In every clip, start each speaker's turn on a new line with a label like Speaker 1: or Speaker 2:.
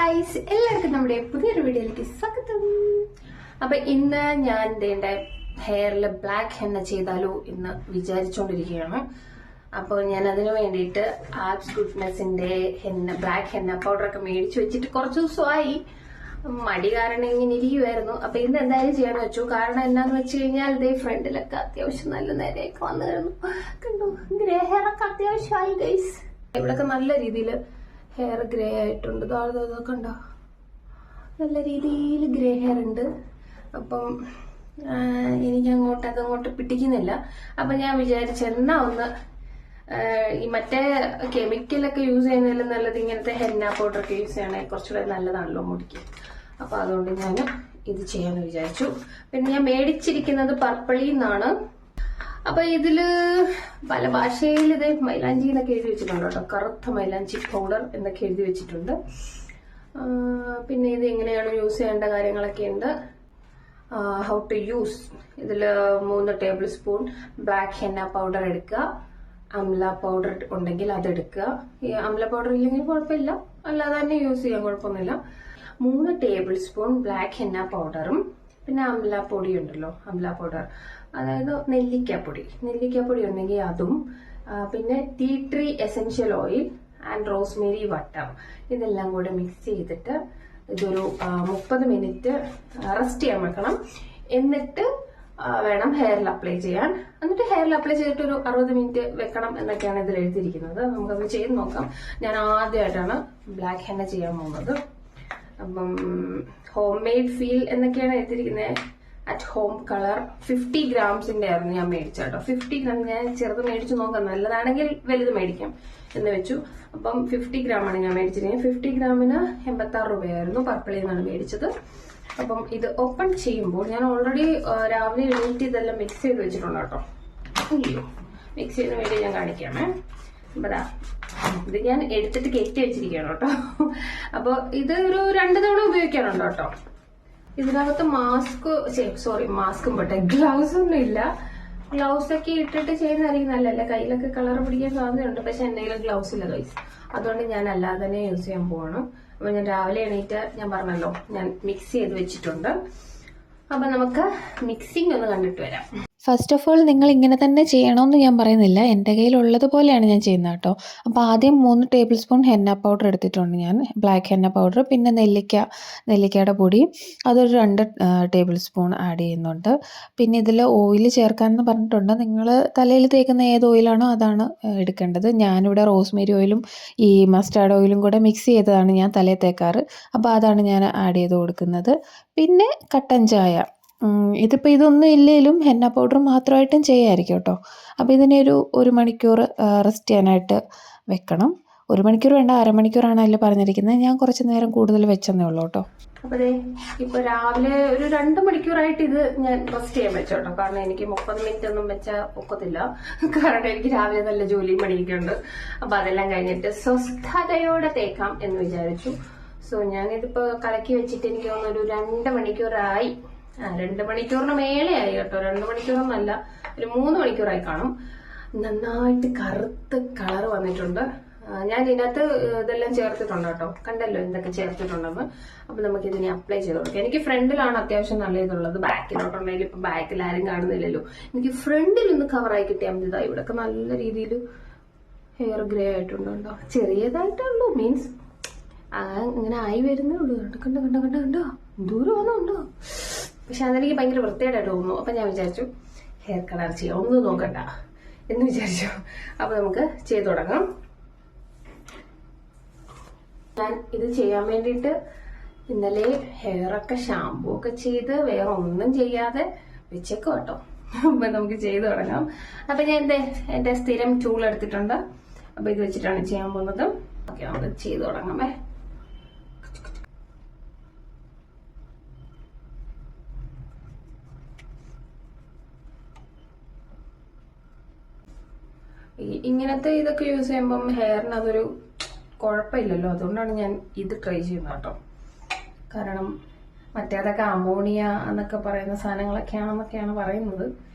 Speaker 1: Guys, എല്ലാവർക്കും നമ്മുടെ പുതിയൊരു വീഡിയോയിലേക്ക് സ്വാഗതം. അപ്പൊ ഇന്ന് ഞാൻ എന്റെ ഹെയറിൽ ബ്ലാക്ക് ഹെന്ന ചെയ്താലോ എന്ന് വിചാരിച്ചുകൊണ്ടിരിക്കുകയാണ്. അപ്പോൾ ഞാൻ അതിനു വേണ്ടിയിട്ട് ആബ്സ് ഗുഡ്നെസിന്റെ ബ്ലാക്ക് ഹെന്ന പൗഡർ ഒക്കെ മേടിച്ചു വെച്ചിട്ട് കുറച്ച് ദിവസമായി. മടി കാരണം ഇങ്ങനെ ഇരിക്കുമായിരുന്നു. അപ്പൊ ഇന്ന് എന്തായാലും ചെയ്യാന്ന് വെച്ചു. കാരണം എന്താന്ന് വെച്ച് കഴിഞ്ഞാൽ ഇതേ ഫ്രണ്ടിലൊക്കെ അത്യാവശ്യം നല്ല നേരെയൊക്കെ വന്നിരുന്നു. കണ്ടു, ഗ്രേ ഹെയർ ഒക്കെ അത്യാവശ്യമായി ഗൈസ്. ഇവിടൊക്കെ നല്ല രീതിയിൽ ഹെയർ ഗ്രേ ആയിട്ടുണ്ട്. കണ്ടോ, നല്ല രീതിയിൽ ഗ്രേ ഹെയർ ഉണ്ട്. അപ്പം എനിക്ക് അതങ്ങോട്ട് പിടിക്കുന്നില്ല. അപ്പൊ ഞാൻ വിചാരിച്ചു എന്നാ ഒന്ന് ഈ മറ്റേ കെമിക്കലൊക്കെ യൂസ് ചെയ്യുന്നതിലും നല്ലത് ഇങ്ങനത്തെ ഹെന്ന പൗഡർ ഒക്കെ യൂസ് ചെയ്യണേ കുറച്ചുകൂടെ നല്ലതാണല്ലോ മുടിക്ക്. അപ്പൊ അതുകൊണ്ട് ഞാൻ ഇത് ചെയ്യാന്ന് വിചാരിച്ചു. പിന്നെ ഞാൻ മേടിച്ചിരിക്കുന്നത് പർപ്പിളിന്നാണ്. അപ്പൊ ഇതില് പല ഭാഷയിൽ ഇത് മൈലാഞ്ചി എന്നൊക്കെ എഴുതി വെച്ചിട്ടുണ്ട് കേട്ടോ. കറുത്ത മൈലാഞ്ചി പൗഡർ എന്നൊക്കെ എഴുതി വെച്ചിട്ടുണ്ട്. പിന്നെ ഇത് എങ്ങനെയാണ് യൂസ് ചെയ്യേണ്ട കാര്യങ്ങളൊക്കെ ഉണ്ട്. How to use. ഇതില് 3 tablespoon black henna powder എടുക്കുക. അംല പൗഡർ ഉണ്ടെങ്കിൽ അതെടുക്കുക. ഈ അംല പൗഡർ ഇല്ലെങ്കിൽ കുഴപ്പമില്ല, അല്ലാതെ തന്നെ യൂസ് ചെയ്യാൻ കുഴപ്പമൊന്നുമില്ല. 3 ടേബിൾ സ്പൂൺ ബ്ലാക്ക് ഹെന്ന പൗഡറും പിന്നെ അംല പൊടി ഉണ്ടല്ലോ, അംല പൗഡർ, അതായത് നെല്ലിക്കാപ്പൊടി ഉണ്ടെങ്കിൽ അതും, പിന്നെ tea tree essential oil and rosemary വട്ടം, ഇതെല്ലാം കൂടെ മിക്സ് ചെയ്തിട്ട് ഇതൊരു 30 മിനിറ്റ് റെസ്റ്റ് ചെയ്യാൻ വെക്കണം. എന്നിട്ട് വേണം ഹെയറിൽ അപ്ലൈ ചെയ്യാൻ. എന്നിട്ട് ഹെയറിൽ അപ്ലൈ ചെയ്തിട്ട് ഒരു 60 മിനിറ്റ് വെക്കണം എന്നൊക്കെയാണ് ഇതിൽ എഴുതിയിരിക്കുന്നത്. നമുക്കത് ചെയ്ത് നോക്കാം. ഞാൻ ആദ്യമായിട്ടാണ് ബ്ലാക്ക് ഹെന്ന ചെയ്യാൻ പോകുന്നത്. അപ്പം ഹോം മെയ്ഡ് ഫീൽ എന്നൊക്കെയാണ് എഴുതിയിരിക്കുന്നത്. അറ്റ് ഹോം കളർ 50 ഗ്രാംസിന്റെ ആയിരുന്നു ഞാൻ മേടിച്ച കേട്ടോ. 50 ഗ്രാം ഞാൻ ചെറുത് മേടിച്ചു നോക്കാം, നല്ലതാണെങ്കിൽ വലുത് മേടിക്കാം എന്ന് വെച്ചു. അപ്പം 50 ഗ്രാമാണ് ഞാൻ മേടിച്ചിരിക്കുന്നത്. 50 ഗ്രാമിന് 86 രൂപയായിരുന്നു. പർപ്പിളിൽ നിന്നാണ് മേടിച്ചത്. അപ്പം ഇത് ഓപ്പൺ ചെയ്യുമ്പോൾ ഞാൻ ഓൾറെഡി രാവിലെ എണീറ്റ് ഇതെല്ലാം മിക്സ് ചെയ്ത് വെച്ചിട്ടുണ്ട് കേട്ടോ. മിക്സ് ചെയ്യുന്ന വേണ്ടി ഞാൻ കാണിക്കാമേ. അതാ ഇത് ഞാൻ എടുത്തിട്ട് കെറ്റി വെച്ചിരിക്കുകയാണ് കേട്ടോ. അപ്പൊ ഇത് ഒരു 2 തവണ ഉപയോഗിക്കാനുണ്ട് കേട്ടോ. ഇതിനകത്ത് മാസ്കും പോട്ടെ, ഗ്ലൗസ് ഒന്നും ഇല്ല. ഗ്ലൗസ് ഒക്കെ ഇട്ടിട്ട് ചെയ്യുന്നതായിരിക്കും നല്ലല്ലേ, കയ്യിലൊക്കെ കളർ പിടിക്കാൻ സാധ്യതയുണ്ട്. പക്ഷെ എന്റെ കയ്യിൽ ഗ്ലൗസ് ഇല്ല ഗൈസ്, അതുകൊണ്ട് ഞാൻ അല്ലാതെ തന്നെ യൂസ് ചെയ്യാൻ പോവാണ്. അപ്പൊ ഞാൻ രാവിലെ എണീറ്റ് ഞാൻ പറഞ്ഞല്ലോ ഞാൻ മിക്സ് ചെയ്ത് വെച്ചിട്ടുണ്ട്. അപ്പൊ നമുക്ക് മിക്സിംഗ് ഒന്ന് കണ്ടിട്ട് വരാം.
Speaker 2: ഫസ്റ്റ് ഓഫ് ഓൾ നിങ്ങൾ ഇങ്ങനെ തന്നെ ചെയ്യണമെന്ന് ഞാൻ പറയുന്നില്ല, എൻ്റെ കയ്യിലുള്ളതുപോലെയാണ് ഞാൻ ചെയ്യുന്നത് കേട്ടോ. അപ്പോൾ ആദ്യം 3 ടേബിൾ സ്പൂൺ ഹെന്ന പൗഡർ എടുത്തിട്ടുണ്ട് ഞാൻ, ബ്ലാക്ക് ഹെന്ന പൗഡർ. പിന്നെ നെല്ലിക്കയുടെ പൊടി അതൊരു 2 ടേബിൾ സ്പൂൺ ആഡ് ചെയ്യുന്നുണ്ട്. പിന്നെ ഇതിൽ ഓയിൽ ചേർക്കാമെന്ന് പറഞ്ഞിട്ടുണ്ട്. നിങ്ങൾ തലയിൽ തേക്കുന്ന ഏത് ഓയിലാണോ അതാണ് എടുക്കേണ്ടത്. ഞാനിവിടെ റോസ്മേരി ഓയിലും ഈ മസ്റ്റാർഡ് ഓയിലും കൂടെ മിക്സ് ചെയ്തതാണ് ഞാൻ തലയിൽ തേക്കാറ്. അപ്പോൾ അതാണ് ഞാൻ ആഡ് ചെയ്ത് കൊടുക്കുന്നത്. പിന്നെ കട്ടൻ ചായ, ഇതിപ്പോൾ ഇതൊന്നും ഇല്ലെങ്കിലും ഹെന്ന പൗഡർ മാത്രമായിട്ടും ചെയ്യാമായിരിക്കും കേട്ടോ. അപ്പോൾ ഇതിനെ ഒരു മണിക്കൂർ റെസ്റ്റ് ചെയ്യാനായിട്ട് വെക്കണം. 1 മണിക്കൂർ വേണ്ട, അരമണിക്കൂറാണ് അതിൽ പറഞ്ഞിരിക്കുന്നത്. ഞാൻ കുറച്ച് നേരം കൂടുതൽ വെച്ചെന്നേ ഉള്ളൂ കേട്ടോ.
Speaker 1: അപ്പൊ ഇപ്പൊ രാവിലെ ഒരു 2 മണിക്കൂറായിട്ട് ഇത് ഞാൻ റെസ്റ്റ് ചെയ്യാൻ വെച്ചോട്ടോ. കാരണം എനിക്ക് 30 മിനിറ്റ് ഒന്നും വെച്ചാൽ ഒക്കത്തില്ല. കാരണം എനിക്ക് രാവിലെ നല്ല ജോലിയും പണിയൊക്കെ ഉണ്ട്. അപ്പൊ അതെല്ലാം കഴിഞ്ഞിട്ട് സ്വസ്ഥതയോടെ തേക്കാം എന്ന് വിചാരിച്ചു. സോ ഞാനിതിപ്പോ കലക്കി വെച്ചിട്ട് എനിക്ക് തോന്നുന്നു ഒരു 2 മണിക്കൂറായി. 2 മണിക്കൂറിന് മേലെയായി കേട്ടോ. 2 മണിക്കൂറൊന്നല്ല, ഒരു 3 മണിക്കൂറായി കാണും. നന്നായിട്ട് കറുത്ത കളർ വന്നിട്ടുണ്ട്. ഞാൻ ഇതിനകത്ത് ഇതെല്ലാം ചേർത്തിട്ടുണ്ട് കേട്ടോ. കണ്ടല്ലോ എന്തൊക്കെ ചേർത്തിട്ടുണ്ടെന്ന്. അപ്പൊ നമുക്ക് ഇതിനെ അപ്ലൈ ചെയ്ത് കൊടുക്കാം. എനിക്ക് ഫ്രണ്ടിലാണ് അത്യാവശ്യം നല്ല ഇതുള്ളത്. ബാക്കിലോട്ടുണ്ടെങ്കിൽ ഇപ്പൊ ബാക്കിൽ ആരും കാണുന്നില്ലല്ലോ. എനിക്ക് ഫ്രണ്ടിൽ ഒന്ന് കവറായി കിട്ടിയാൽ മതി. ഇവിടെയൊക്കെ നല്ല രീതിയിൽ ഹെയർ ഗ്രേ ആയിട്ടുണ്ടോ, ചെറിയതായിട്ടുള്ളൂ, മീൻസ് ഇങ്ങനെ ആയി വരുന്നേ ഉള്ളൂ. കണ്ടോ ദൂരം വന്നുണ്ടോ. പക്ഷെ അതെനിക്ക് ഭയങ്കര വൃത്തിയായിട്ട് തോന്നുന്നു. അപ്പൊ ഞാൻ വിചാരിച്ചു ഹെയർ കളർ ചെയ്യാം, ഒന്നും നോക്കണ്ട എന്ന് വിചാരിച്ചു. അപ്പൊ നമുക്ക് ചെയ്തു തുടങ്ങാം. ഞാൻ ഇത് ചെയ്യാൻ വേണ്ടിയിട്ട് ഇന്നലെ ഹെയറൊക്കെ ഷാമ്പൂ ഒക്കെ ചെയ്ത് വേറെ ഒന്നും ചെയ്യാതെ വെച്ചേക്കും കേട്ടോ. അപ്പൊ നമുക്ക് ചെയ്തു തുടങ്ങാം. അപ്പൊ ഞാൻ എന്റെ സ്ഥിരം ടൂൾ എടുത്തിട്ടുണ്ട്. അപ്പൊ ഇത് വെച്ചിട്ടാണ് ചെയ്യാൻ പോകുന്നത്. ഓക്കെ, നമുക്ക് ചെയ്തു തുടങ്ങാമേ. ഇങ്ങനത്തെ ഇതൊക്കെ യൂസ് ചെയ്യുമ്പം ഹെയറിന് അതൊരു കുഴപ്പമില്ലല്ലോ. അതുകൊണ്ടാണ് ഞാൻ ഇത് ട്രൈ ചെയ്യുന്നത് കേട്ടോ. കാരണം മറ്റേതൊക്കെ അമോണിയ എന്നൊക്കെ പറയുന്ന സാധനങ്ങളൊക്കെയാണെന്നൊക്കെയാണ് പറയുന്നത്.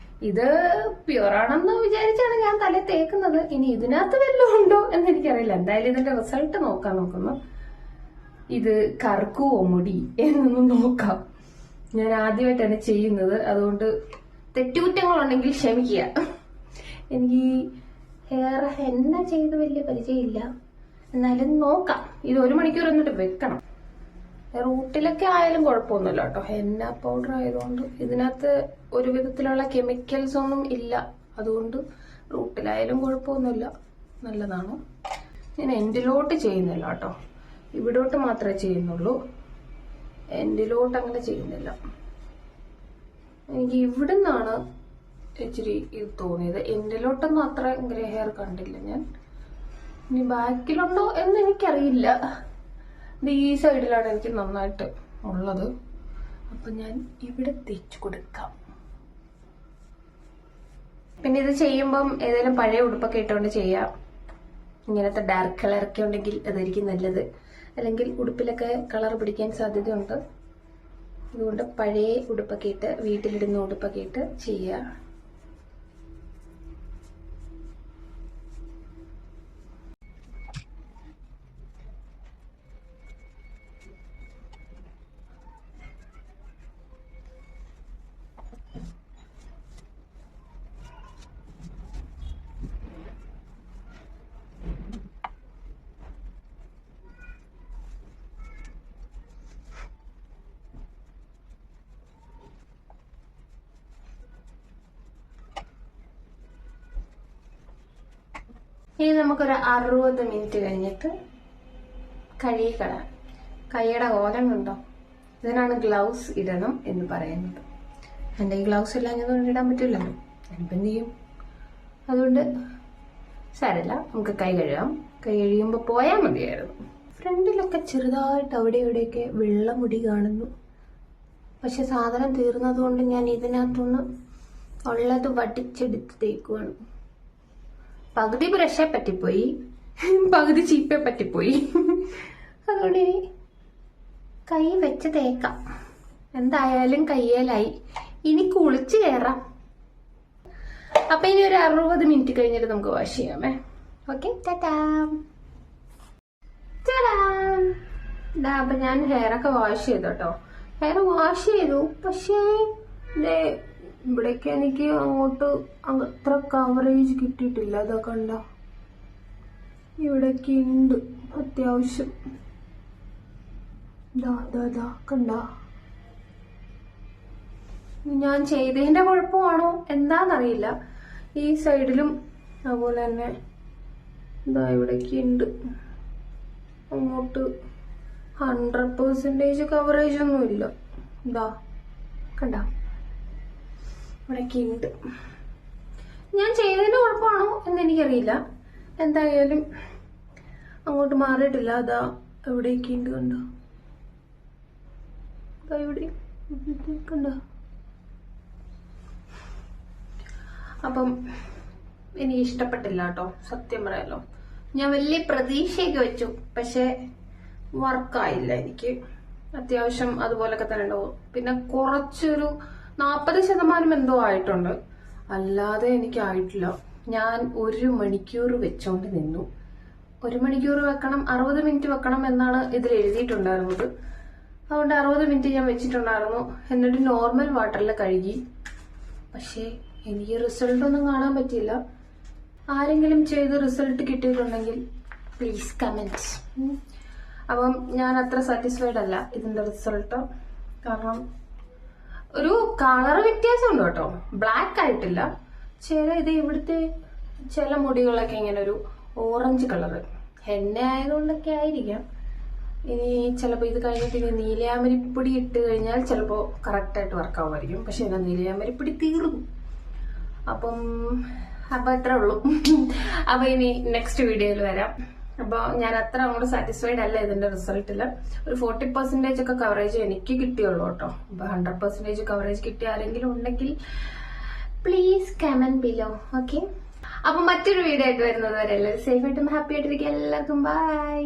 Speaker 1: ഇത് പ്യുവറാണെന്ന് വിചാരിച്ചാണ് ഞാൻ തല തേക്കുന്നത്. ഇനി ഇതിനകത്ത് വല്ലതും ഉണ്ടോ എന്ന് എനിക്കറിയില്ല. എന്തായാലും ഇതിന്റെ റിസൾട്ട് നോക്കാൻ നോക്കുന്നു. ഇത് കറക്കുവോ മുടി എന്നൊന്ന് നോക്കാം. ഞാൻ ആദ്യമായിട്ടാണ് ചെയ്യുന്നത്, അതുകൊണ്ട് തെറ്റുകുറ്റങ്ങളുണ്ടെങ്കിൽ ക്ഷമിക്കുക. എനിക്ക് ഹെയർ ഹെന്ന ചെയ്ത് വലിയ പരിചയമില്ല, എന്നാലും നോക്കാം. ഇത് 1 മണിക്കൂർ എന്നിട്ട് വെക്കണം. റൂട്ടിലൊക്കെ ആയാലും കുഴപ്പമൊന്നുമില്ല കേട്ടോ. ഹെന്ന പൗഡർ ആയതുകൊണ്ട് ഇതിനകത്ത് ഒരു വിധത്തിലുള്ള കെമിക്കൽസ് ഒന്നും ഇല്ല, അതുകൊണ്ട് റൂട്ടിലായാലും കുഴപ്പമൊന്നുമില്ല, നല്ലതാണ്. ഞാൻ എൻഡിലോട്ട് ചെയ്യുന്നില്ല കേട്ടോ, ഇവിടോട്ട് മാത്രമേ ചെയ്യുന്നുള്ളൂ. എൻഡിലോട്ട് അങ്ങനെ ചെയ്യുന്നില്ല. എനിക്ക് ഇവിടുന്നാണ് ഇച്ചിരി ഇത് തോന്നിയത്. എൻഡിലോട്ടൊന്നും അത്ര ഗ്രേ ഹെയർ കണ്ടില്ല ഞാൻ. ഇനി ബാക്കിലുണ്ടോ എന്ന് എനിക്കറിയില്ല. ഇത് ഈ സൈഡിലാണ് എനിക്ക് നന്നായിട്ട് ഉള്ളത്. അപ്പൊ ഞാൻ ഇവിടെ തേച്ച് കൊടുക്കാം. പിന്നെ ഇത് ചെയ്യുമ്പം ഏതെങ്കിലും പഴയ ഉടുപ്പൊക്കെ ഇട്ടുകൊണ്ട് ചെയ്യാം. ഇങ്ങനത്തെ ഡാർക്ക് കളറൊക്കെ ഉണ്ടെങ്കിൽ അതായിരിക്കും നല്ലത്. അല്ലെങ്കിൽ ഉടുപ്പിലൊക്കെ കളർ പിടിക്കാൻ സാധ്യതയുണ്ട്. അതുകൊണ്ട് പഴയ ഉടുപ്പൊക്കെ ഇട്ട്, വീട്ടിലിടുന്ന ഉടുപ്പൊക്കെ ഇട്ട് ചെയ്യുക. ഇനി നമുക്കൊരു 60 മിനിറ്റ് കഴിഞ്ഞിട്ട് കഴുകിക്കളയാം. കൈയുടെ ഓരം ഉണ്ടോ? ഇതിനാണ് ഗ്ലൗസ് ഇടണം എന്ന് പറയുന്നത്. എൻ്റെ ഈ ഗ്ലൗസ് എല്ലാം ഞാൻ ഇടാൻ പറ്റില്ലല്ലോ, ഞാനിപ്പോൾ എന്ത് ചെയ്യും? അതുകൊണ്ട് സാരമില്ല, നമുക്ക് കൈ കഴുകാം. കൈ കഴിയുമ്പോൾ പോയാൽ മതിയായിരുന്നു. ഫ്രണ്ടിലൊക്കെ ചെറുതായിട്ട് അവിടെ ഇവിടെയൊക്കെ വെള്ള മുടി കാണുന്നു. പക്ഷെ സാധനം തീർന്നത് കൊണ്ട് ഞാൻ ഇതിനകത്തുനിന്ന് ഉള്ളത് വടിച്ചെടുത്ത് തേക്കുവാണ്. പകുതി ബ്രഷെ പറ്റിപ്പോയി, പകുതി ചീപ്പെ പറ്റിപ്പോയി. അതുകൊണ്ട് ഇനി കൈ വെച്ച് തേക്കാം. എന്തായാലും കയ്യേലായി, ഇനി കുളിച്ച് കയറാം. അപ്പൊ ഇനി ഒരു 60 മിനിറ്റ് കഴിഞ്ഞിട്ട് നമുക്ക് വാഷ് ചെയ്യാമേ. ഓക്കെ, അപ്പൊ ഞാൻ ഹെയർ ഒക്കെ വാഷ് ചെയ്തു കേട്ടോ. ഹെയർ വാഷ് ചെയ്തു, പക്ഷേ ഇവിടേക്ക് എനിക്ക് അങ്ങോട്ട് അത്ര കവറേജ് കിട്ടിയിട്ടില്ല. അതാ കണ്ട, ഇവിടേക്ക് ഉണ്ട് അത്യാവശ്യം. കണ്ട, ഞാൻ ചെയ്തതിന്റെ കുഴപ്പമാണോ എന്താന്നറിയില്ല. ഈ സൈഡിലും അതുപോലെ തന്നെ ഇതാ ഇവിടേക്ക് ഉണ്ട്. അങ്ങോട്ട് 100% കവറേജ് ഒന്നും ഇല്ല. ഇതാ കണ്ട, ഇവിടേക്ക് ഉണ്ട്. ഞാൻ ചെയ്തതിന്റെ കുഴപ്പമാണോ എന്ന് എനിക്കറിയില്ല. എന്തായാലും അങ്ങോട്ട് മാറിയിട്ടില്ല. അതാ എവിടേക്ക് ഉണ്ട്, കണ്ടോ? ഇവിടെ കണ്ടോ? അപ്പം എനിക്ക് ഇഷ്ടപ്പെട്ടില്ല കേട്ടോ, സത്യം പറയാലോ. ഞാൻ വലിയ പ്രതീക്ഷയൊക്കെ വെച്ചു, പക്ഷെ വർക്കായില്ല എനിക്ക്. അത്യാവശ്യം അതുപോലൊക്കെ തന്നെ ഉണ്ടാവും. പിന്നെ കുറച്ചൊരു 40% എന്തോ ആയിട്ടുണ്ട്, അല്ലാതെ എനിക്കായിട്ടില്ല. ഞാൻ 1 മണിക്കൂർ വെച്ചോണ്ട് നിന്നു. 1 മണിക്കൂർ വെക്കണം, 60 മിനിറ്റ് വെക്കണം എന്നാണ് ഇതിൽ എഴുതിയിട്ടുണ്ടായിരുന്നത്. അതുകൊണ്ട് 60 മിനിറ്റ് ഞാൻ വെച്ചിട്ടുണ്ടായിരുന്നു. എന്നിട്ട് നോർമൽ വാട്ടറിൽ കഴുകി. പക്ഷേ എനിക്ക് റിസൾട്ട് ഒന്നും കാണാൻ പറ്റിയില്ല. ആരെങ്കിലും ചെയ്ത് റിസൾട്ട് കിട്ടിയിട്ടുണ്ടെങ്കിൽ പ്ലീസ് കമന്റ്. അപ്പം ഞാൻ അത്ര സാറ്റിസ്ഫൈഡ് അല്ല ഇതിന്റെ റിസൾട്ട്. കാരണം ഒരു കളർ വ്യത്യാസം ഉണ്ട് കേട്ടോ, ബ്ലാക്ക് ആയിട്ടില്ല. ഇത് ഇവിടുത്തെ ചില മുടികളൊക്കെ ഇങ്ങനെ ഒരു ഓറഞ്ച് കളർ, ഹെന്ന ആയതുകൊണ്ടൊക്കെ ആയിരിക്കാം. ഇനി ചിലപ്പോൾ ഇത് കഴിഞ്ഞിട്ട് ഇനി നീലയാമരിപ്പൊടി ഇട്ട് കഴിഞ്ഞാൽ ചിലപ്പോൾ കറക്റ്റായിട്ട് വർക്കാവുമായിരിക്കും. പക്ഷെ എന്നാ നീലയാമരിപ്പൊടി തീർന്നു. അപ്പം അത്രേ ഉള്ളൂ. അപ്പൊ ഇനി നെക്സ്റ്റ് വീഡിയോയിൽ വരാം. അപ്പൊ ഞാൻ അത്ര അങ്ങോട്ട് സാറ്റിസ്ഫൈഡ് അല്ല ഇതിന്റെ റിസൾട്ടില്. ഒരു 40% ഒക്കെ കവറേജ് എനിക്ക് കിട്ടിയുള്ളൂ കേട്ടോ. അപ്പൊ 100% കവറേജ് കിട്ടിയ ആരെങ്കിലും ഉണ്ടെങ്കിൽ പ്ലീസ് കമന്റ് ബിലോ. ഓക്കെ, അപ്പൊ മറ്റൊരു വീഡിയോ ആയിട്ട് വരുന്നത് വരെ എല്ലാവരും സേഫ് ആയിട്ടും ഹാപ്പി ആയിട്ടിരിക്കുക. എല്ലാവർക്കും ബൈ.